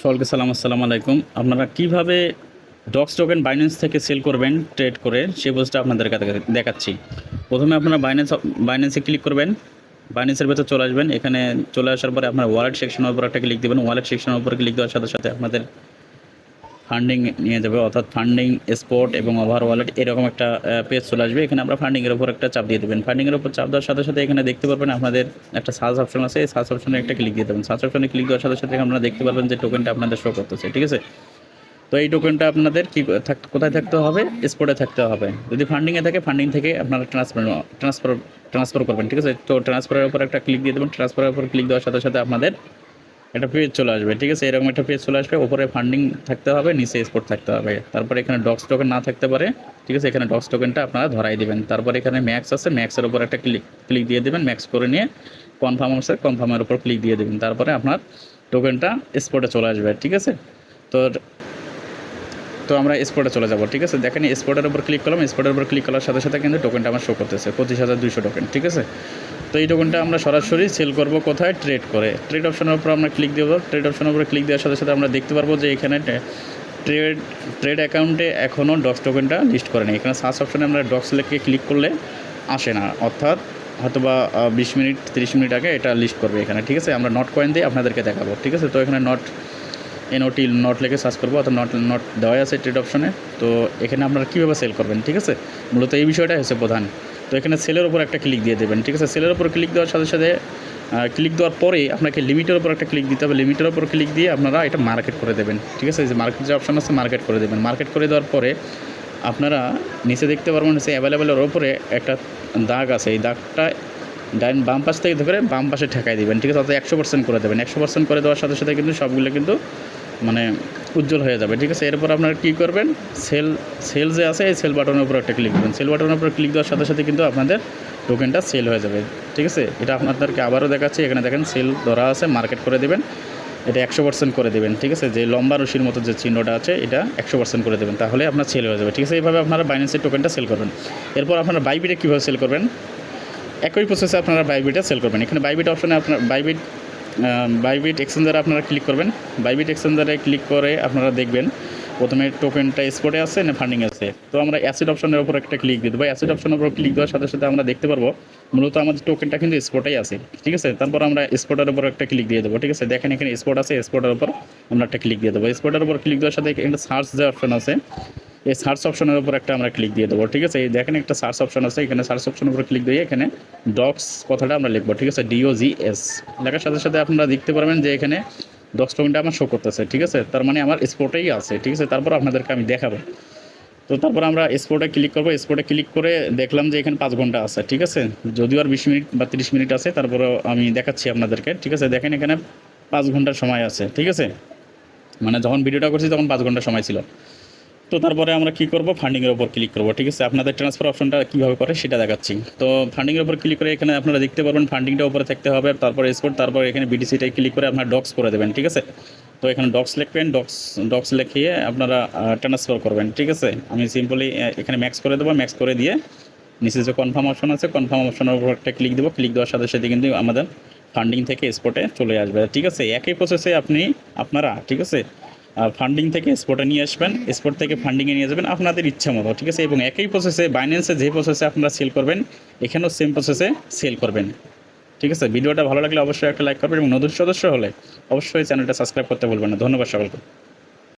সকলকে সালাম, আসসালামু আলাইকুম। আপনারা কিভাবে ডক্স টোকেন বাইন্যান্স থেকে সেল করবেন ট্রেড করে, সেই পোস্টটা আপনাদেরকে দেখাচ্ছি। প্রথমে আপনারা বাইন্যান্সে ক্লিক করবেন। বাইন্যান্সের ভেতর চলে আসবেন। এখানে চলে আসার পরে আপনার ওয়ালেট সেকশনের উপর একটা ক্লিক দেবেন। ওয়ালেট সেকশনের উপর ক্লিক দেওয়ার সাথে সাথে আপনাদের ফান্ডিং নিয়ে যাবে, অর্থাৎ ফান্ডিং, স্পট এবং ওভার ওয়ালেট এরকম একটা পেজ চলে আসবে। এখানে আমরা ফান্ডিংয়ের উপর একটা চাপ দিয়ে দেবেন। ফান্ডিংয়ের উপর চাপ দেওয়ার সাথে সাথে এখানে দেখতে পারবেন আপনাদের একটা সার্চ অপশন আছে। এই সার্চ অপশনে একটা ক্লিক দিয়ে দেবেন। সার্চ অপশনে ক্লিক দেওয়ার সাথে সাথে আপনারা দেখতে পারবেন যে টোকেনটা আপনাদের শো করতেছে, ঠিক আছে। তো এই টোকেনটা আপনাদের কোথায় থাকতে হবে? স্পটে থাকতে হবে। যদি ফান্ডিংয়ে থাকে, ফান্ডিং থেকে আপনারা ট্রান্সফার করবেন, ঠিক আছে। তো ট্রান্সফারের উপর একটা ক্লিক দিয়ে দেবেন। ট্রান্সফারের উপর ক্লিক দেওয়ার সাথে সাথে আপনাদের একটা পেজ চলে আসবে, ঠিক আছে। এরকম একটা পেজ চলে আসবে। ওপরে ফান্ডিং থাকতে হবে, নিচে স্পট থাকতে হবে। তারপরে এখানে ডক্স টোকেন না থাকতে পারে, ঠিক আছে। এখানে ডক্স টোকেনটা আপনারা ধরাই দেবেন। তারপরে এখানে ম্যাক্স আছে, ম্যাক্সের উপর একটা ক্লিক দিয়ে দেবেন। ম্যাক্স করে নিয়ে কনফার্ম আছে, কনফার্মের উপর ক্লিক দিয়ে দেবেন। তারপরে আপনার টোকেনটা স্পটে চলে আসবে, ঠিক আছে। তো তো আমরা স্পটে চলে যাব, ঠিক আছে। দেখেন স্পটের উপর ক্লিক করলাম। স্পটের উপর ক্লিক করার সাথে সাথে কিন্তু টোকেনটা আমার শো করতেছে 25,200 টোকেন, ঠিক আছে। তো এই টোকেনটা আমরা সরাসরি সেল করব কোথায়? ট্রেড করে। ট্রেড অপশনের উপর আমরা ক্লিক দেবো। ট্রেড অপশনের উপর ক্লিক দেওয়ার সাথে সাথে আমরা দেখতে পারবো যে এখানে ট্রেড অ্যাকাউন্টে এখনও ডক্স টোকেনটা লিস্ট করে নেই। এখানে সার্চ অপশনে আমরা ডক্স লেখে ক্লিক করলে আসে না, অর্থাৎ হয়তো বা 20 মিনিট 30 মিনিট আগে এটা লিস্ট করবে এখানে, ঠিক আছে। আমরা নট কয়েন দিয়ে আপনাদেরকে দেখাবো, ঠিক আছে। তো এখানে নট লিখে সার্চ করবো, অর্থাৎ নট দেওয়া আছে ট্রেড অপশনে। তো এখানে আপনারা কীভাবে সেল করবেন, ঠিক আছে, মূলত এই বিষয়টা হচ্ছে প্রধান। তো এখানে সেলের উপর একটা ক্লিক দিয়ে দেবেন, ঠিক আছে। সেলের উপর ক্লিক দেওয়ার সাথে সাথে ক্লিক দেওয়ার পরে আপনাকে লিমিটের উপর একটা ক্লিক দিতে হবে। লিমিটের উপর ক্লিক দিয়ে আপনারা এটা মার্কেট করে দেবেন, ঠিক আছে। যে মার্কেট যে অপশন আছে, মার্কেট করে দেবেন। মার্কেট করে দেওয়ার পরে আপনারা নিচে দেখতে পারবেন হচ্ছে অ্যাভেলেবেলের ওপরে একটা দাগ আছে। এই দাগটা বাম পাশ থেকে ধরে বাম পাশে ঠেকাই দেবেন, ঠিক আছে। অর্থাৎ 100% করে দেবেন। 100% করে দেওয়ার সাথে সাথে কিন্তু সবগুলো কিন্তু মানে উজ্জ্বল হয়ে যাবে, ঠিক আছে। এরপর আপনারা কী করবেন? সেল যে আছে, এই সেল বাটনের উপর একটা ক্লিক দেবেন। সেল বাটনের উপর ক্লিক দেওয়ার সাথে সাথে কিন্তু আপনাদের টোকেনটা সেল হয়ে যাবে, ঠিক আছে। এটা আপনাদেরকে আবারও দেখাচ্ছি। এখানে দেখেন সেল ধরা আছে, মার্কেট করে দেবেন। এটা 100% করে দেবেন, ঠিক আছে। যে লম্বা রশির মতো যে চিহ্নটা আছে, এটা 100% করে দেবেন, তাহলে আপনার সেল হয়ে যাবে, ঠিক আছে। এইভাবে আপনারা বাইন্যান্সের টোকেনটা সেল করবেন। এরপর আপনারা বাইবিটে কীভাবে সেল করবেন? একই প্রসেসে আপনারা বাইবিটে সেল করবেন। এখানে বাইবিট অপশনে আপনার বাইবিট এক্সচেঞ্জারে আপনারা ক্লিক করবেন। বাইবিট এক্সচেঞ্জারে ক্লিক করে আপনারা দেখবেন প্রথমে টোকেনটা স্পটে আছে না ফান্ডিং আছে। তো আমরা অ্যাসেট অপশনের উপর একটা ক্লিক দিয়ে দেবো। অ্যাসেট অপশনের উপর ক্লিক দেওয়ার সাথে সাথে আমরা দেখতে পারবো মূলত আমাদের টোকেনটা কিন্তু স্পটেই আছে, ঠিক আছে। তারপর আমরা স্পটের উপর একটা ক্লিক দিয়ে দেবো, ঠিক আছে। দেখেন এখানে স্পট আছে, স্পটের উপর আমরা একটা ক্লিক দিয়ে দেবো। স্পটের উপর ক্লিক দেওয়ার সাথে এখানে সার্চ যে অপশন আছে, এই সার্চ অপশনের উপর একটা আমরা ক্লিক দিয়ে দেবো, ঠিক আছে। এই দেখেন একটা সার্চ অপশন আছে, এখানে সার্চ অপশনের উপর ক্লিক দিয়ে এখানে ডক্স কথাটা আমরা লিখবো, ঠিক আছে। DOGS লেখার সাথে সাথে আপনারা দেখতে পারবেন যে এখানে ডক্স টোকেনটা আমার শো করতেছে, ঠিক আছে। তার মানে আমার স্পটেই আছে, ঠিক আছে। তারপর আপনাদেরকে আমি দেখাবো। তো তারপর আমরা স্পটে ক্লিক করবো। স্পটে ক্লিক করে দেখলাম যে এখানে 5 ঘন্টা আছে, ঠিক আছে। যদিও আর 20 মিনিট বা 30 মিনিট আছে, তারপরেও আমি দেখাচ্ছি আপনাদেরকে, ঠিক আছে। দেখেন এখানে 5 ঘন্টার সময় আছে, ঠিক আছে। মানে যখন ভিডিওটা করছি তখন 5 ঘন্টা সময় ছিল। তো তারপরে আমরা কী করবো? ফান্ডিংয়ের ওপর ক্লিক করবো, ঠিক আছে। আপনাদের ট্রান্সফার অপশনটা কীভাবে করে সেটা দেখাচ্ছি। তো ফান্ডিংয়ের ওপর ক্লিক করে এখানে আপনারা দেখতে পারবেন ফান্ডিংটা উপরে থাকতে হবে। তারপরে স্পট, তারপর এখানে BTCটাই ক্লিক করে আপনারা ডক্স করে দেবেন, ঠিক আছে। তো এখানে ডক্স লিখবেন। ডক্স লিখিয়ে আপনারা ট্রান্সফার করবেন, ঠিক আছে। আমি সিম্পলি এখানে ম্যাক্স করে দেবো। ম্যাক্স করে দিয়ে নিচে যে কনফার্ম অপশন আছে, কনফার্ম অপশনের উপর একটা ক্লিক দেবো। ক্লিক দেওয়ার সাথে সাথে কিন্তু আমাদের ফান্ডিং থেকে স্পটে চলে আসবে, ঠিক আছে। একই প্রসেসে আপনারা, ঠিক আছে, ফান্ডিং থেকে স্পটে নিয়ে আসবেন, স্পট থেকে ফান্ডিংয়ে নিয়ে যাবেন আপনাদের ইচ্ছা মতো, ঠিক আছে। এবং একই প্রসেসে বাইন্যান্সে যে প্রসেসে আপনারা সেল করবেন, এখানেও সেম প্রসেসে সেল করবেন, ঠিক আছে। ভিডিওটা ভালো লাগলে অবশ্যই একটা লাইক করবেন এবং নতুন সদস্য হলে অবশ্যই চ্যানেলটা সাবস্ক্রাইব করতে ভুলবেন না। ধন্যবাদ সকলকে।